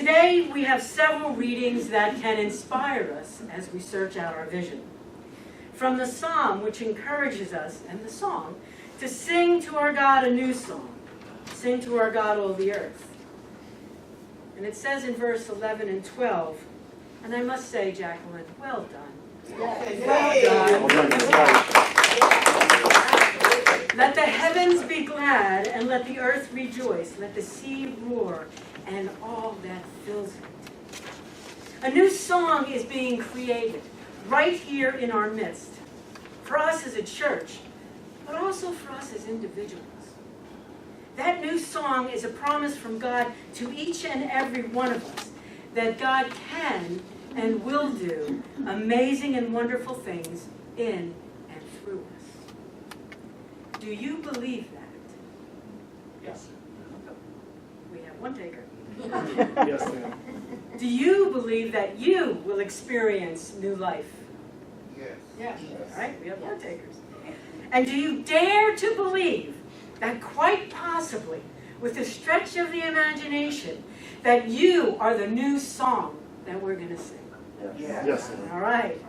Today we have several readings that can inspire us as we search out our vision. From the psalm, which encourages us, and the song, to sing to our God a new song. Sing to our God, all the earth. And it says in verse 11 and 12, and I must say, Jacqueline, well done. Well done. Let the heavens be glad, and let the earth rejoice. Let the sea roar, and all that fills it. A new song is being created right here in our midst. For us as a church, but also for us as individuals. That new song is a promise from God to each and every one of us that God can and will do amazing and wonderful things in and through us. Do you believe that? Yes. We have one taker. Yes, ma'am. Do you believe that you will experience new life? Yes. Yes. All right, we have one takers. And do you dare to believe that quite possibly, with a stretch of the imagination, that you are the new song that we're going to sing? Yes. Yes, ma'am. All right.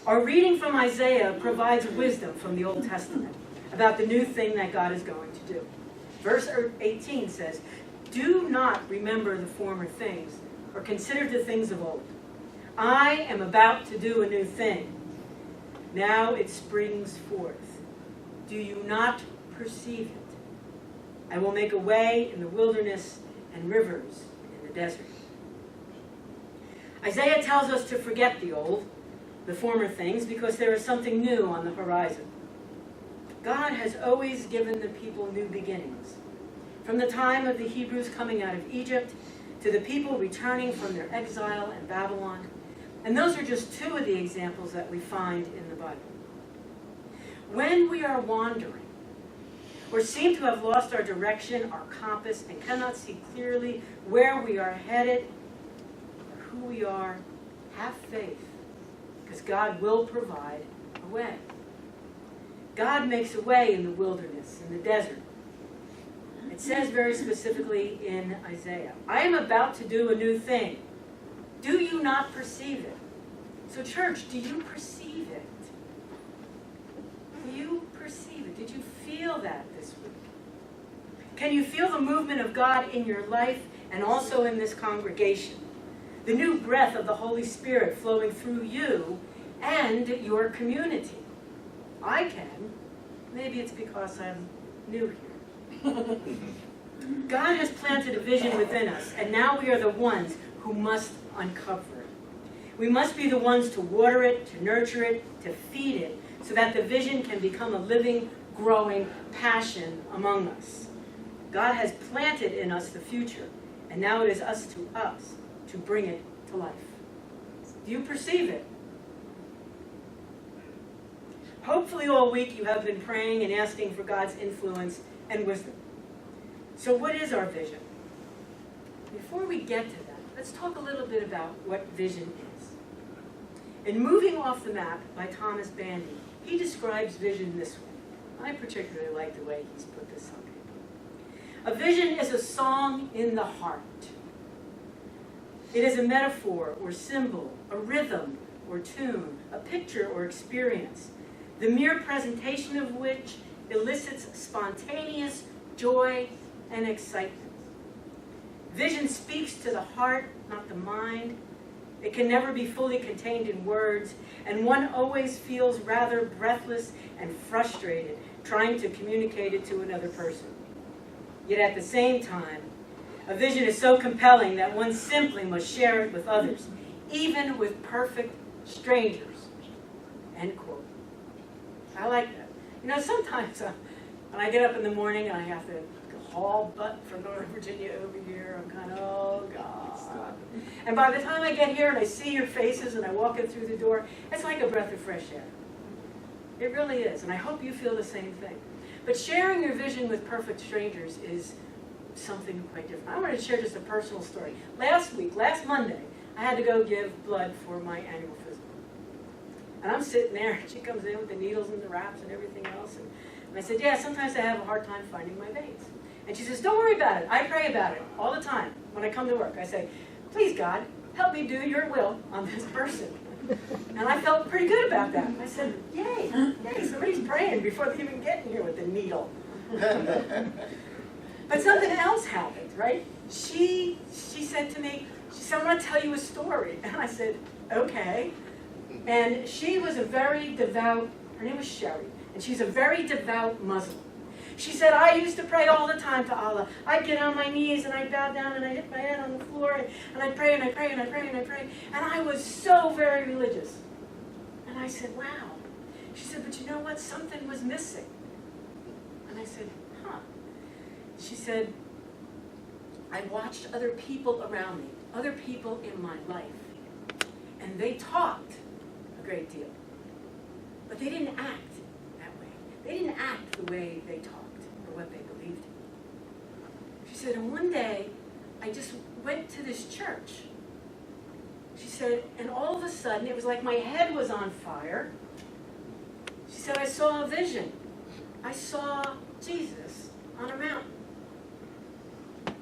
Our reading from Isaiah provides wisdom from the Old Testament about the new thing that God is going to do. Verse 18 says, "Do not remember the former things, or consider the things of old. I am about to do a new thing. Now it springs forth. Do you not perceive it? I will make a way in the wilderness and rivers in the desert." Isaiah tells us to forget the old, the former things, because there is something new on the horizon. God has always given the people new beginnings. From the time of the Hebrews coming out of Egypt to the people returning from their exile in Babylon. And those are just two of the examples that we find in the Bible. When we are wandering, or seem to have lost our direction, our compass, and cannot see clearly where we are headed, or who we are, have faith, because God will provide a way. God makes a way in the wilderness, in the desert. It says very specifically in Isaiah, "I am about to do a new thing. Do you not perceive it?" So church, do you perceive it? Do you perceive it? Did you feel that this week? Can you feel the movement of God in your life and also in this congregation? The new breath of the Holy Spirit flowing through you and your community. I can. Maybe it's because I'm new here. God has planted a vision within us, and now we are the ones who must uncover it. We must be the ones to water it, to nurture it, to feed it, so that the vision can become a living, growing passion among us. God has planted in us the future, and now it is us to bring it to life. Do you perceive it? Hopefully all week you have been praying and asking for God's influence and wisdom. So what is our vision? Before we get to that, let's talk a little bit about what vision is. In Moving Off the Map by Thomas Bandy, he describes vision this way. I particularly like the way he's put this on paper. A vision is a song in the heart. It is a metaphor or symbol, a rhythm or tune, a picture or experience, the mere presentation of which elicits spontaneous joy and excitement. Vision speaks to the heart, not the mind. It can never be fully contained in words, and one always feels rather breathless and frustrated trying to communicate it to another person. Yet at the same time, a vision is so compelling that one simply must share it with others, even with perfect strangers. End quote. I like that. You know, sometimes when I get up in the morning and I have to haul butt from Northern Virginia over here, I'm kind of, oh God. And by the time I get here and I see your faces and I walk in through the door, it's like a breath of fresh air. It really is, and I hope you feel the same thing. But sharing your vision with perfect strangers is something quite different. I wanted to share just a personal story. Last Monday, I had to go give blood for my annual physical. And I'm sitting there, and she comes in with the needles and the wraps and everything else. And I said, yeah, sometimes I have a hard time finding my veins. And she says, don't worry about it. I pray about it all the time when I come to work. I say, please, God, help me do your will on this person. And I felt pretty good about that. I said, yay, somebody's praying before they even get in here with the needle. But something else happened, right? She said to me, she said, I want to tell you a story. And I said, okay. And she was a very devout, her name was Sherry, and she's a very devout Muslim. She said, I used to pray all the time to Allah. I'd get on my knees and I'd bow down and I'd hit my head on the floor and I'd pray and I'd pray and I'd pray and I'd pray. And I was so very religious. And I said, wow. She said, but you know what? Something was missing. And I said, huh. She said, I watched other people around me, other people in my life, and they talked a great deal. But they didn't act that way. They didn't act the way they talked or what they believed in. She said, and one day, I just went to this church. She said, and all of a sudden, it was like my head was on fire. She said, I saw a vision. I saw Jesus on a mountain.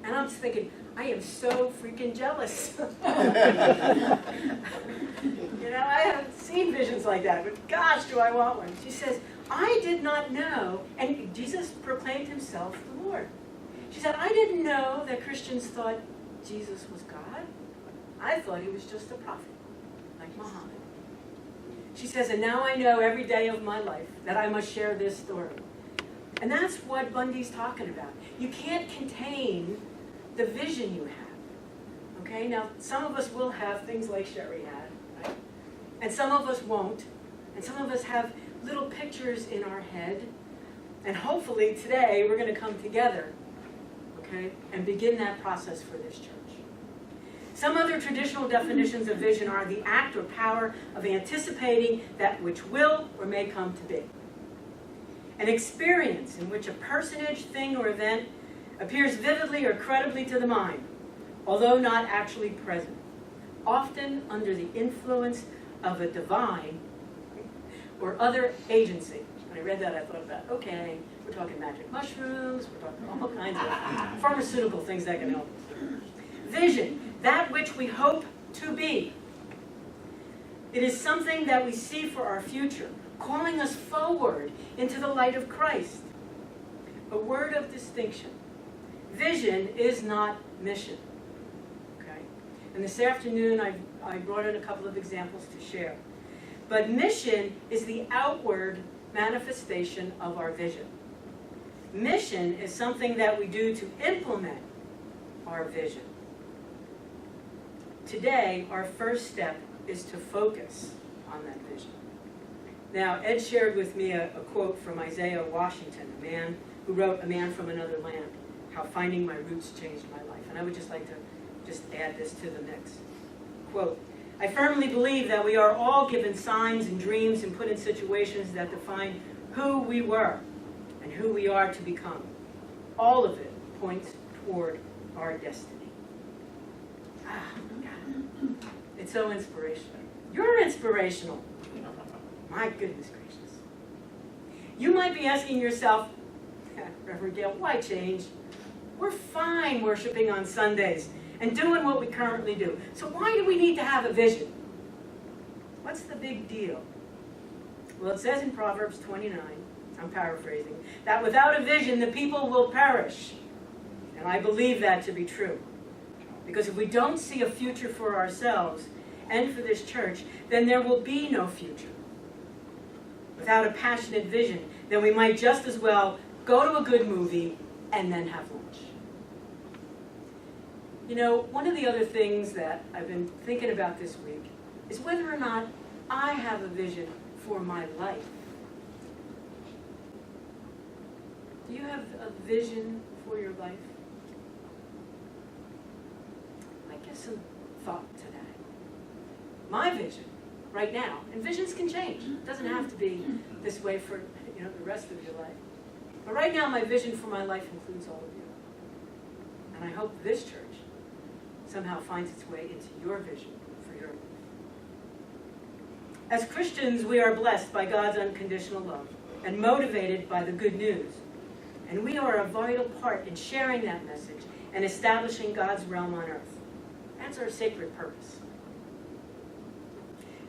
And I'm just thinking, I am so freaking jealous. You know, I haven't seen visions like that, but gosh, do I want one. She says, I did not know, and Jesus proclaimed himself the Lord. She said, I didn't know that Christians thought Jesus was God. I thought he was just a prophet, like Muhammad. She says, and now I know every day of my life that I must share this story. And that's what Bundy's talking about. You can't contain the vision you have. Okay, now some of us will have things like Sherry had, right? And some of us won't. And some of us have little pictures in our head. And hopefully today we're going to come together, okay, and begin that process for this church. Some other traditional definitions of vision are the act or power of anticipating that which will or may come to be. An experience in which a personage, thing, or event appears vividly or credibly to the mind, although not actually present, often under the influence of a divine or other agency. When I read that, I thought about, okay, we're talking magic mushrooms, we're talking all kinds of pharmaceutical things that can help. Vision, that which we hope to be. It is something that we see for our future, calling us forward into the light of Christ. A word of distinction. Vision is not mission. Okay? And this afternoon I brought in a couple of examples to share. But mission is the outward manifestation of our vision. Mission is something that we do to implement our vision. Today, our first step is to focus on that vision. Now, Ed shared with me a quote from Isaiah Washington, a man who wrote A Man from Another Land, How Finding My Roots Changed My Life. And I would just like to just add this to the mix. Quote, I firmly believe that we are all given signs and dreams and put in situations that define who we were and who we are to become. All of it points toward our destiny. Ah, God. It's so inspirational. You're inspirational. My goodness gracious. You might be asking yourself, Reverend Gale, why change? We're fine worshiping on Sundays and doing what we currently do. So why do we need to have a vision? What's the big deal? Well, it says in Proverbs 29, I'm paraphrasing, that without a vision the people will perish. And I believe that to be true. Because if we don't see a future for ourselves and for this church, then there will be no future. Without a passionate vision, then we might just as well go to a good movie and then have lunch. You know, one of the other things that I've been thinking about this week is whether or not I have a vision for my life. Do you have a vision for your life? I give some thought to that. My vision right now, and visions can change. It doesn't have to be this way for the rest of your life. But right now, my vision for my life includes all of you. And I hope this church somehow finds its way into your vision for your life. As Christians, we are blessed by God's unconditional love and motivated by the good news. And we are a vital part in sharing that message and establishing God's realm on earth. That's our sacred purpose.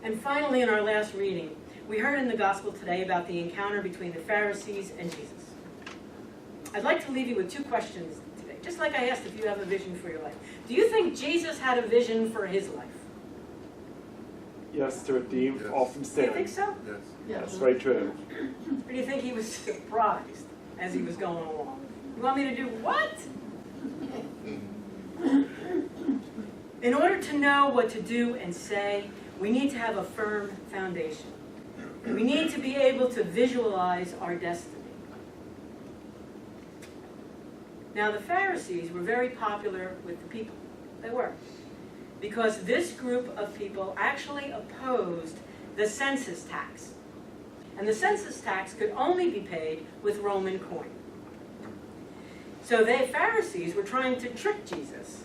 And finally, in our last reading, we heard in the gospel today about the encounter between the Pharisees and Jesus. I'd like to leave you with two questions today, just like I asked if you have a vision for your life. Do you think Jesus had a vision for his life? Yes, to redeem all from Do you sin. think so? Yes. That's very true. Or do you think he was surprised as he was going along? You want me to do what? In order to know what to do and say, we need to have a firm foundation. We need to be able to visualize our destiny. Now, the Pharisees were very popular with the people. They were. Because this group of people actually opposed the census tax. And the census tax could only be paid with Roman coin. So the Pharisees were trying to trick Jesus,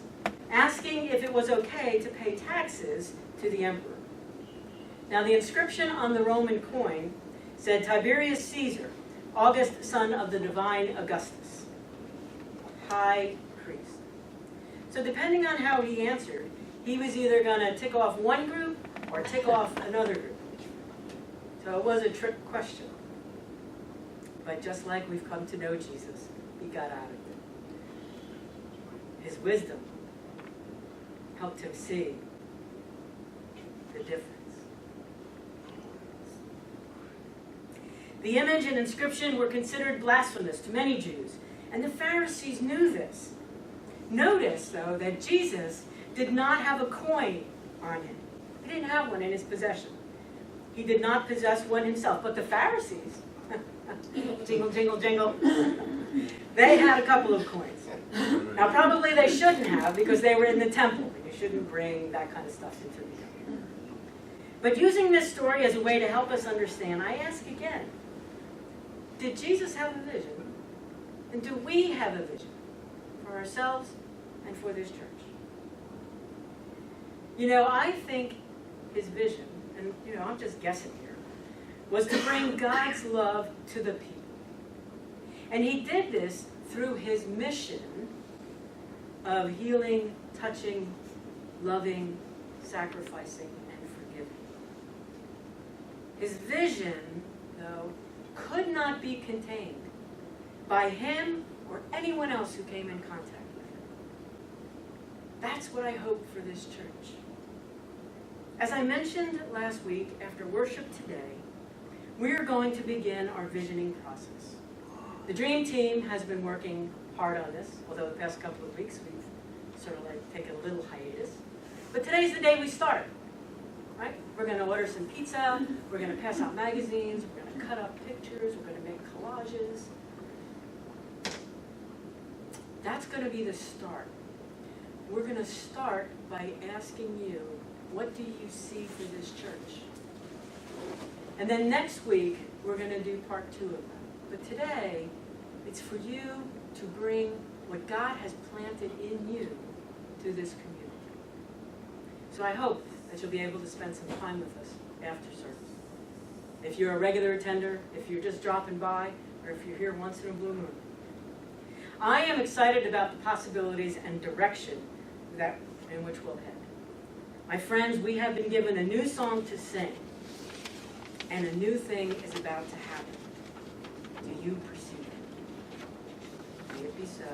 asking if it was okay to pay taxes to the emperor. Now, the inscription on the Roman coin said, Tiberius Caesar, August, son of the divine Augustus, high priest. So depending on how he answered, he was either going to tick off one group or tick off another group. So it was a trick question. But just like we've come to know Jesus, he got out of it. His wisdom helped him see the difference. The image and inscription were considered blasphemous to many Jews, and the Pharisees knew this. Notice, though, that Jesus did not have a coin on him. He didn't have one in his possession. He did not possess one himself. But the Pharisees, jingle, jingle, jingle, they had a couple of coins. Now, probably they shouldn't have because they were in the temple, and you shouldn't bring that kind of stuff into the temple. But using this story as a way to help us understand, I ask again, did Jesus have a vision? And do we have a vision for ourselves and for this church? You know, I think his vision, and you know, I'm just guessing here, was to bring God's love to the people. And he did this through his mission of healing, touching, loving, sacrificing, and forgiving. His vision, though, could not be contained by him or anyone else who came in contact with him. That's what I hope for this church. As I mentioned last week, after worship today, we are going to begin our visioning process. The Dream Team has been working hard on this, although the past couple of weeks we've sort of like taken a little hiatus. But today's the day we start, right? We're going to order some pizza, we're going to pass out magazines, we're going to cut up pictures, we're going to make collages. That's going to be the start. We're going to start by asking you, what do you see for this church? And then next week, we're going to do part 2 of that. But today, it's for you to bring what God has planted in you to this community. So I hope that you'll be able to spend some time with us after service. If you're a regular attender, if you're just dropping by, or if you're here once in a blue moon. I am excited about the possibilities and direction in which we'll head. My friends, we have been given a new song to sing, and a new thing is about to happen. Do you perceive it? May it be so.